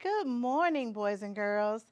Good morning, boys and girls.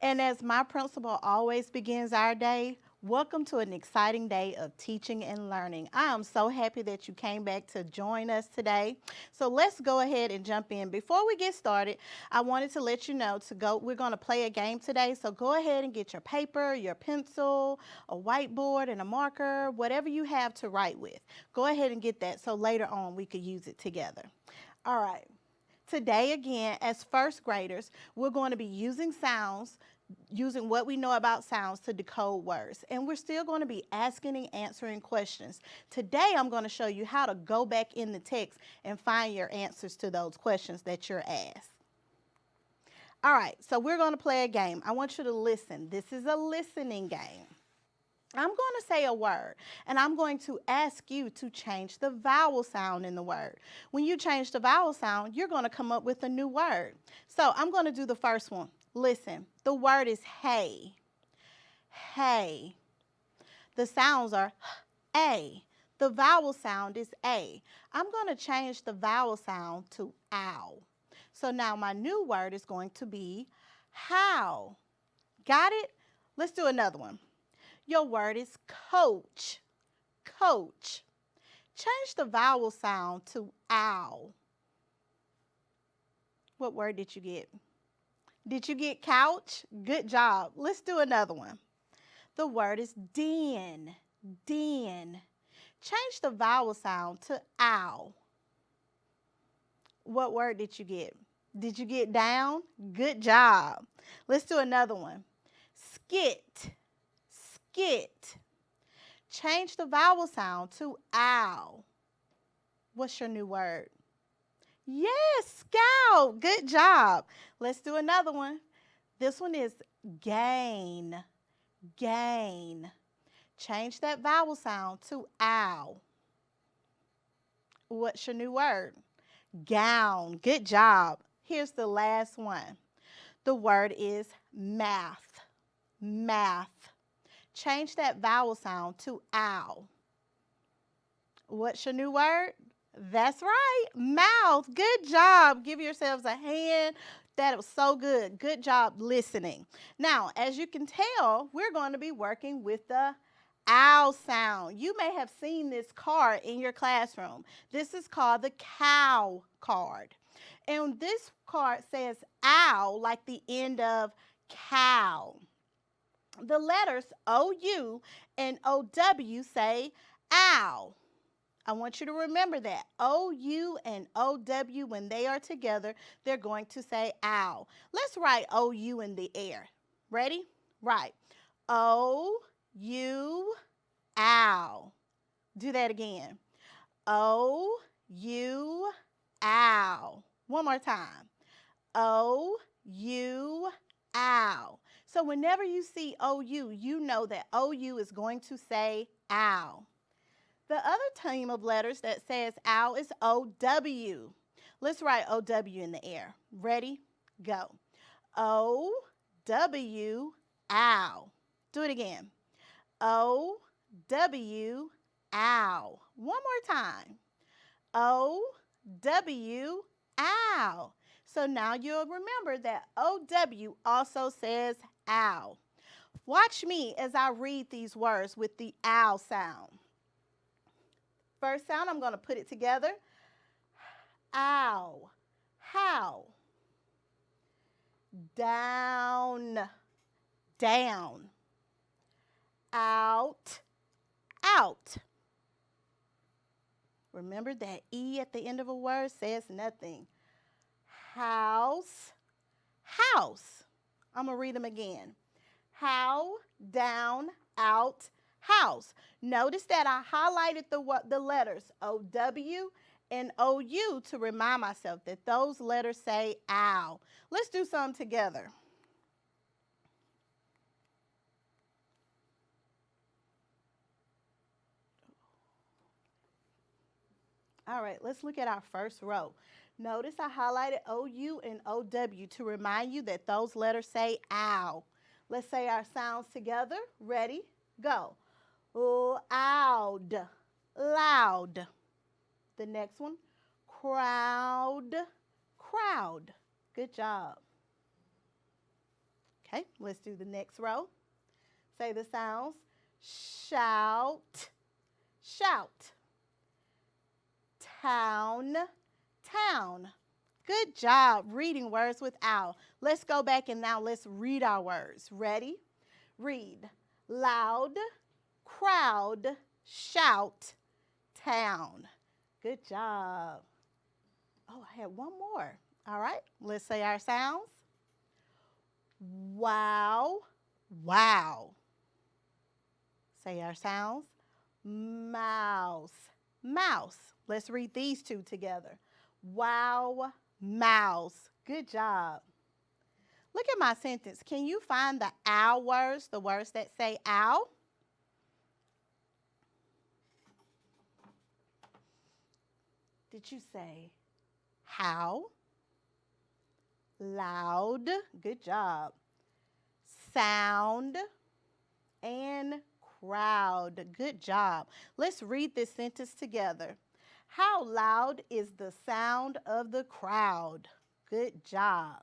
And as my principal always begins our day, welcome to an exciting day of teaching and learning. I am so happy that you came back to join us today. So let's go ahead and jump in. Before we get started, I wanted to let you know we're going to play a game today. So go ahead and get your paper, your pencil, a whiteboard, and a marker, whatever you have to write with. Go ahead and get that so later on we could use it together. All right. Today, again, as first graders, we're going to be using what we know about sounds to decode words. And we're still going to be asking and answering questions. Today, I'm going to show you how to go back in the text and find your answers to those questions that you're asked. All right, so we're going to play a game. I want you to listen. This is a listening game. I'm going to say a word, and I'm going to ask you to change the vowel sound in the word. When you change the vowel sound, you're going to come up with a new word. So I'm going to do the first one. Listen, the word is hay. Hay. The sounds are a. The vowel sound is a. I'm going to change the vowel sound to ow. So now my new word is going to be how. Got it? Let's do another one. Your word is coach. Coach. Change the vowel sound to ow. What word did you get? Did you get couch? Good job. Let's do another one. The word is den. Den. Change the vowel sound to ow. What word did you get? Did you get down? Good job. Let's do another one. Skit. Skit. Change the vowel sound to ow. What's your new word? Yes, scout. Good job. Let's do another one. This one is gain. Gain. Change that vowel sound to ow. What's your new word? Gown. Good job. Here's the last one. The word is math. Math. Change that vowel sound to ow. What's your new word? That's right, mouth. Good job. Give yourselves a hand. That was so good. Good job listening. Now, as you can tell, we're going to be working with the ow sound. You may have seen this card in your classroom. This is called the cow card. And this card says ow like the end of cow. The letters OU and OW say ow. I want you to remember that. OU and OW, when they are together, they're going to say ow. Let's write OU in the air. Ready? Right. OU, ow. Do that again. OU, ow. One more time. OU, ow. So whenever you see OU, you know that OU is going to say ow. The other team of letters that says ow is OW. Let's write OW in the air. Ready? Go. OW, ow. Do it again. OW, ow. One more time. OW, ow. So now you'll remember that OW also says ow. Watch me as I read these words with the ow sound. First sound, I'm going to put it together. Ow. How. Down. Down. Out. Out. Remember that E at the end of a word says nothing. House. House. I'm going to read them again. How, down, out, house. Notice that I highlighted the letters OW and OU to remind myself that those letters say ow. Let's do some together. All right, let's look at our first row. Notice I highlighted OU and OW to remind you that those letters say ow. Let's say our sounds together. Ready? Go. Loud. Loud. The next one. Crowd. Crowd. Good job. Okay, let's do the next row. Say the sounds. Shout, shout. Town, town. Good job reading words with owl. Let's go back and now let's read our words. Ready? Read. Loud, crowd, shout, town. Good job. Oh, I had one more. All right, let's say our sounds. Wow, wow. Say our sounds. Mouse, mouse. Let's read these two together. Wow, mouse. Good job. Look at my sentence. Can you find the owl words, the words that say owl? Did you say how? Loud. Good job. Sound and crowd. Good job. Let's read this sentence together. How loud is the sound of the crowd? Good job.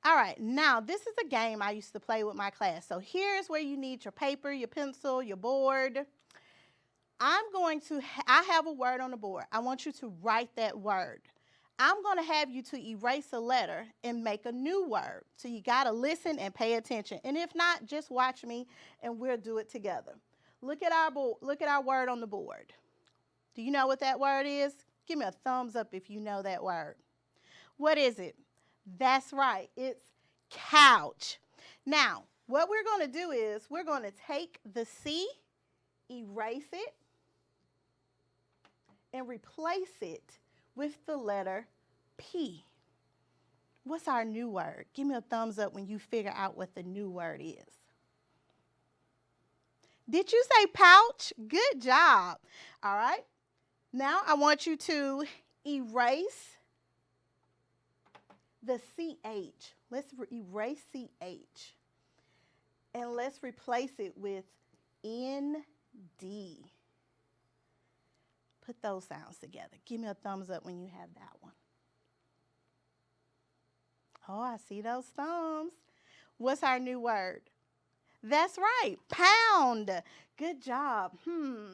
All right, now this is a game I used to play with my class. So here's where you need your paper, your pencil, your board. I have a word on the board. I want you to write that word. I'm going to have you to erase a letter and make a new word. So you got to listen and pay attention. And if not, just watch me and we'll do it together. Look at our word on the board. Do you know what that word is? Give me a thumbs up if you know that word. What is it? That's right. It's couch. Now, what we're going to do is we're going to take the C, erase it, and replace it with the letter P. What's our new word? Give me a thumbs up when you figure out what the new word is. Did you say pouch? Good job. All right. Now I want you to erase the CH. Let's erase CH. And let's replace it with ND. Put those sounds together. Give me a thumbs up when you have that one. Oh, I see those thumbs. What's our new word? That's right, pound. Good job.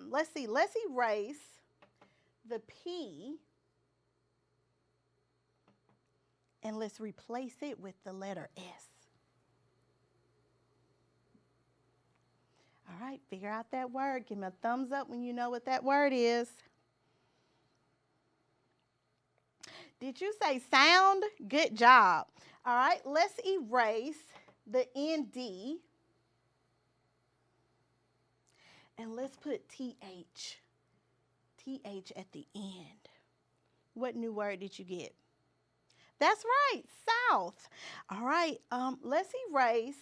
Let's see. Let's erase the P and let's replace it with the letter S. All right, figure out that word. Give me a thumbs up when you know what that word is. Did you say sound? Good job. All right, let's erase the ND and let's put TH. TH at the end. What new word did you get? That's right, south. All right, let's erase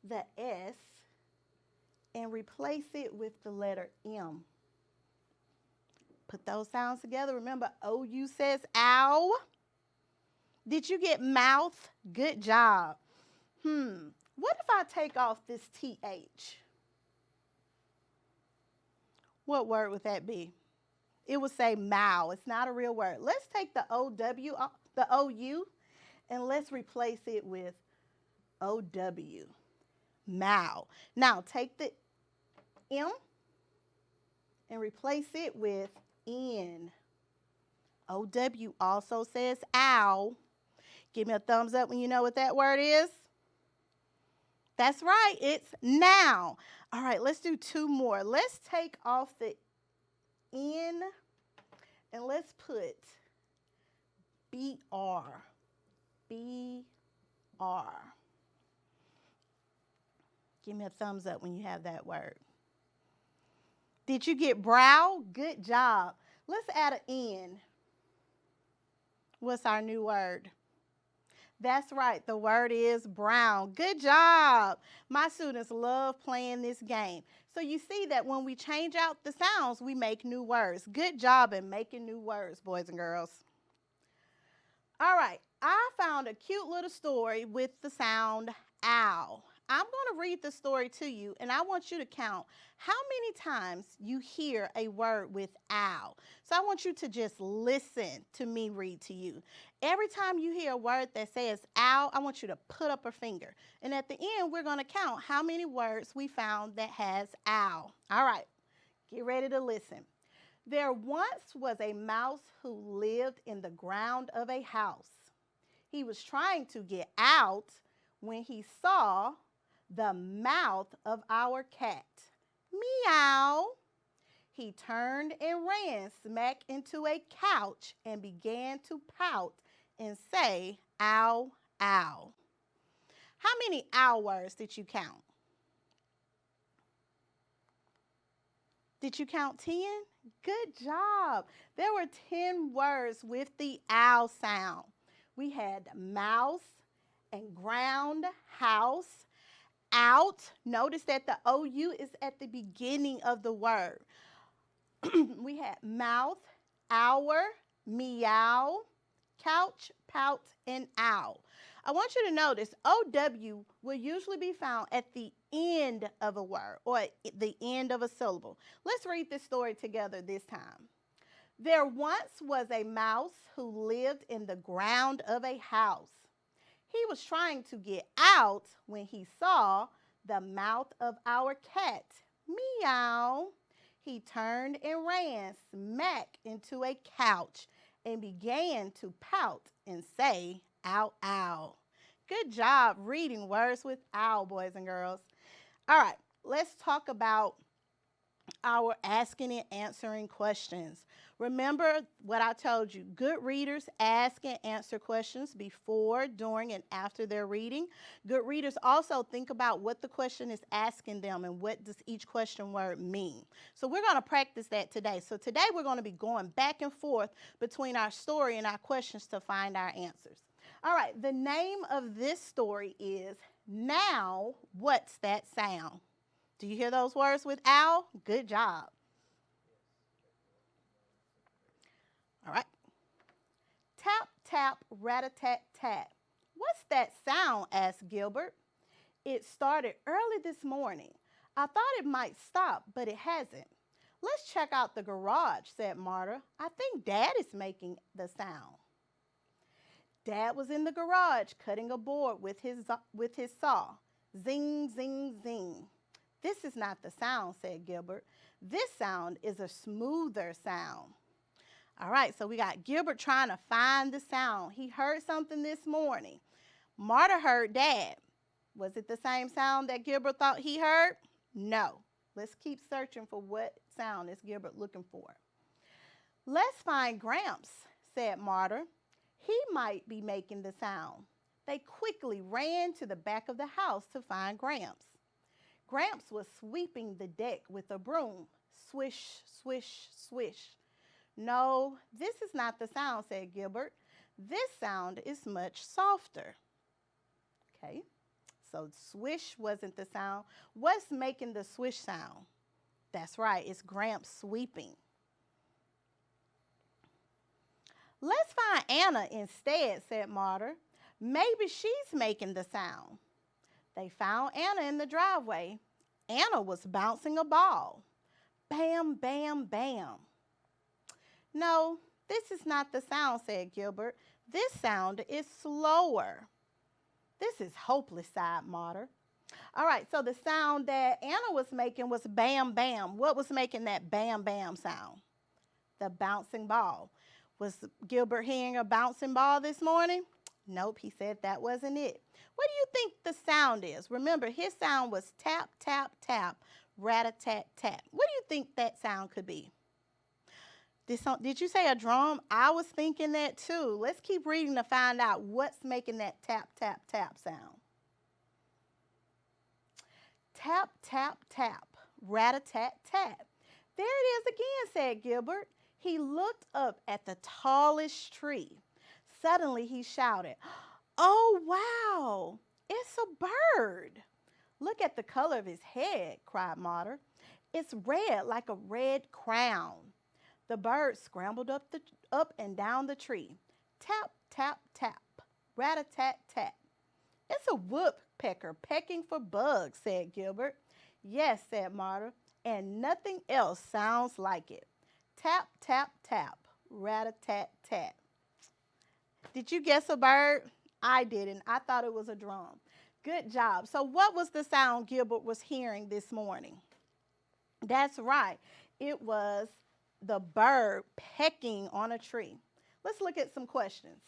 the S and replace it with the letter M. Put those sounds together. Remember, OU says ow. Did you get mouth? Good job. What if I take off this TH? What word would that be? It would say mow. It's not a real word. Let's take the OU, and let's replace it with OW. Mow. Now take the M and replace it with N. OW also says ow. Give me a thumbs up when you know what that word is. That's right, it's now. All right, let's do two more. Let's take off the N and let's put BR. BR. Give me a thumbs up when you have that word. Did you get brow? Good job. Let's add an N. What's our new word? That's right, the word is brown. Good job. My students love playing this game. So you see that when we change out the sounds, we make new words. Good job in making new words, boys and girls. All right, I found a cute little story with the sound owl. I'm going to read the story to you, and I want you to count how many times you hear a word with ow. So I want you to just listen to me read to you. Every time you hear a word that says ow, I want you to put up a finger. And at the end, we're going to count how many words we found that has ow. All right, get ready to listen. There once was a mouse who lived in the ground of a house. He was trying to get out when he saw the mouth of our cat. Meow. He turned and ran smack into a couch and began to pout and say, ow, ow. How many ow words did you count? Did you count 10? Good job. There were 10 words with the ow sound. We had mouse and ground, house, out. Notice that the OU is at the beginning of the word. We had mouth, hour, meow, couch, pout, and ow. I want you to notice OW will usually be found at the end of a word or at the end of a syllable. Let's read this story together this time. There once was a mouse who lived in the ground of a house. He was trying to get out when he saw the mouth of our cat. Meow. He turned and ran smack into a couch and began to pout and say, ow, ow. Good job reading words with ow, boys and girls. All right, let's talk about our asking and answering questions. Remember what I told you. Good readers ask and answer questions before, during, and after their reading. Good readers also think about what the question is asking them and what does each question word mean. So we're going to practice that today. So today we're going to be going back and forth between our story and our questions to find our answers. All right, the name of this story is Now What's That Sound? Do you hear those words with ow? Good job. All right. Tap, tap, rat-a-tat-tat. What's that sound? Asked Gilbert. It started early this morning. I thought it might stop, but it hasn't. Let's check out the garage, said Marta. I think Dad is making the sound. Dad was in the garage cutting a board with his saw. Zing, zing, zing. This is not the sound, said Gilbert. This sound is a smoother sound. All right, so we got Gilbert trying to find the sound. He heard something this morning. Marta heard Dad. Was it the same sound that Gilbert thought he heard? No. Let's keep searching for what sound is Gilbert looking for. Let's find Gramps, said Marta. He might be making the sound. They quickly ran to the back of the house to find Gramps. Gramps was sweeping the deck with a broom. Swish, swish, swish. No, this is not the sound, said Gilbert. This sound is much softer. Okay, so swish wasn't the sound. What's making the swish sound? That's right, it's Gramps sweeping. Let's find Anna instead, said Marta. Maybe she's making the sound. They found Anna in the driveway. Anna was bouncing a ball. Bam, bam, bam. No, this is not the sound, said Gilbert. This sound is slower. This is hopeless, sighed Marta. All right, so the sound that Anna was making was bam, bam. What was making that bam, bam sound? The bouncing ball. Was Gilbert hearing a bouncing ball this morning? Nope, he said that wasn't it. What do you think the sound is? Remember, his sound was tap, tap, tap, rat-a-tat-tat. What do you think that sound could be? Did you say a drum? I was thinking that too. Let's keep reading to find out what's making that tap, tap, tap sound. Tap, tap, tap, rat-a-tat-tat. There it is again, said Gilbert. He looked up at the tallest tree. Suddenly he shouted, oh, wow, it's a bird. Look at the color of his head, cried Marta. It's red like a red crown. The bird scrambled up and down the tree. Tap, tap, tap, rat-a-tat-tat. It's a woodpecker pecking for bugs, said Gilbert. Yes, said Marta, and nothing else sounds like it. Tap, tap, tap, rat-a-tat-tat. Did you guess a bird? I didn't. I thought it was a drum. Good job. So what was the sound Gilbert was hearing this morning? That's right. It was the bird pecking on a tree. Let's look at some questions.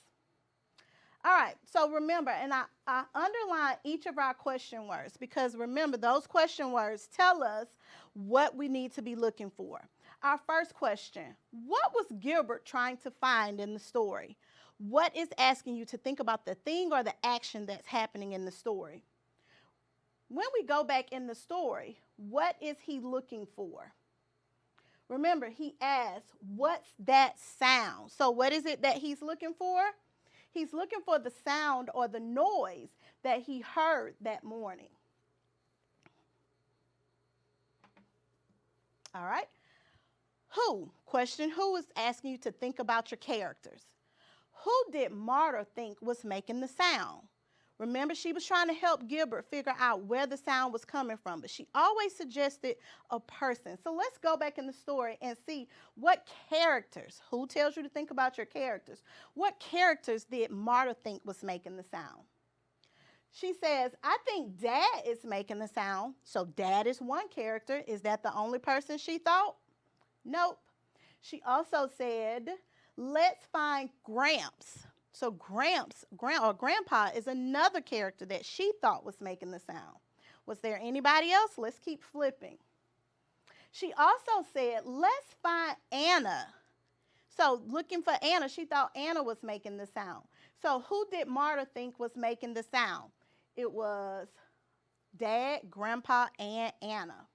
All right, so remember, and I underline each of our question words because remember, those question words tell us what we need to be looking for. Our first question, what was Gilbert trying to find in the story? What is asking you to think about the thing or the action that's happening in the story? When we go back in the story, what is he looking for? Remember, he asked, what's that sound? So what is it that he's looking for? He's looking for the sound or the noise that he heard that morning. All right. Who? Question who is asking you to think about your characters. Who did Marta think was making the sound? Remember, she was trying to help Gilbert figure out where the sound was coming from, but she always suggested a person. So let's go back in the story and see what characters, who tells you to think about your characters, what characters did Marta think was making the sound? She says, I think Dad is making the sound. So Dad is one character. Is that the only person she thought? Nope. She also said, let's find Gramps. So Gramps, or Grandpa, is another character that she thought was making the sound. Was there anybody else? Let's keep flipping. She also said, let's find Anna. So looking for Anna, she thought Anna was making the sound. So who did Marta think was making the sound? It was Dad, Grandpa, and Anna.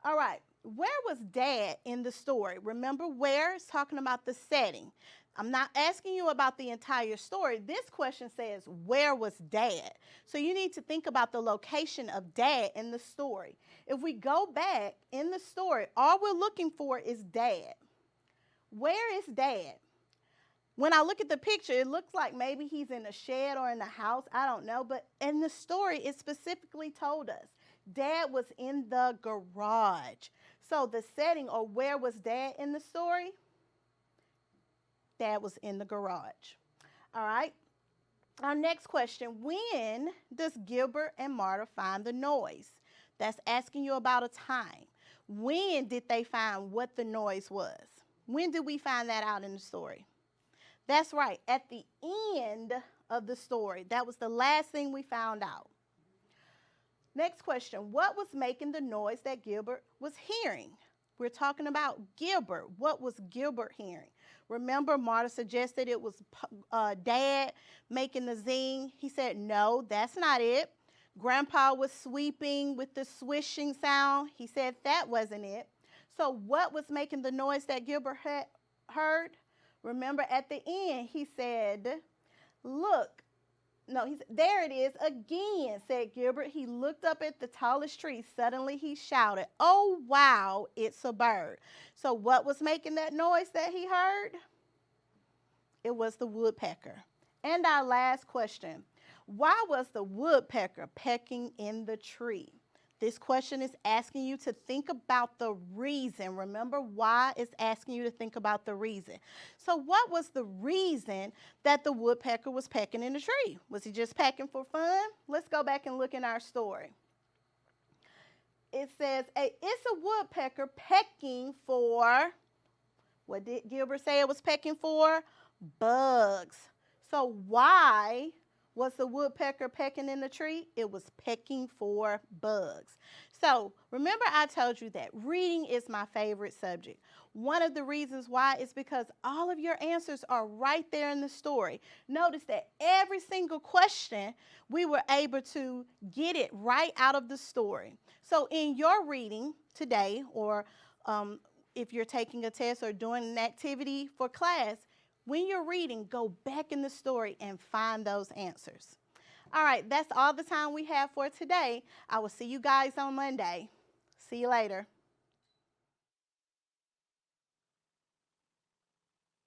All right, where was Dad in the story? Remember where? It's talking about the setting. I'm not asking you about the entire story. This question says, where was Dad? So you need to think about the location of Dad in the story. If we go back in the story, all we're looking for is Dad. Where is Dad? When I look at the picture, it looks like maybe he's in a shed or in a house. I don't know. But in the story, it specifically told us Dad was in the garage. So the setting, or where was Dad in the story? Dad was in the garage. All right. Our next question, when does Gilbert and Marta find the noise? That's asking you about a time. When did they find what the noise was? When did we find that out in the story? That's right, at the end of the story. That was the last thing we found out. Next question, what was making the noise that Gilbert was hearing? We're talking about Gilbert. What was Gilbert hearing? Remember, Marta suggested it was Dad making the zing. He said, no, that's not it. Grandpa was sweeping with the swishing sound. He said that wasn't it. So what was making the noise that Gilbert had heard? Remember, at the end, he said, look. No, he said, there it is again, said Gilbert. He looked up at the tallest tree. Suddenly he shouted, oh, wow, it's a bird. So what was making that noise that he heard? It was the woodpecker. And our last question, why was the woodpecker pecking in the tree? This question is asking you to think about the reason. Remember, why is asking you to think about the reason. So what was the reason that the woodpecker was pecking in the tree? Was he just pecking for fun? Let's go back and look in our story. It says, it's a woodpecker pecking for, what did Gilbert say it was pecking for? Bugs. So why was the woodpecker pecking in the tree? It was pecking for bugs. So remember, I told you that reading is my favorite subject. One of the reasons why is because all of your answers are right there in the story. Notice that every single question, we were able to get it right out of the story. So in your reading today, or if you're taking a test or doing an activity for class, when you're reading, go back in the story and find those answers. All right, that's all the time we have for today. I will see you guys on Monday. See you later.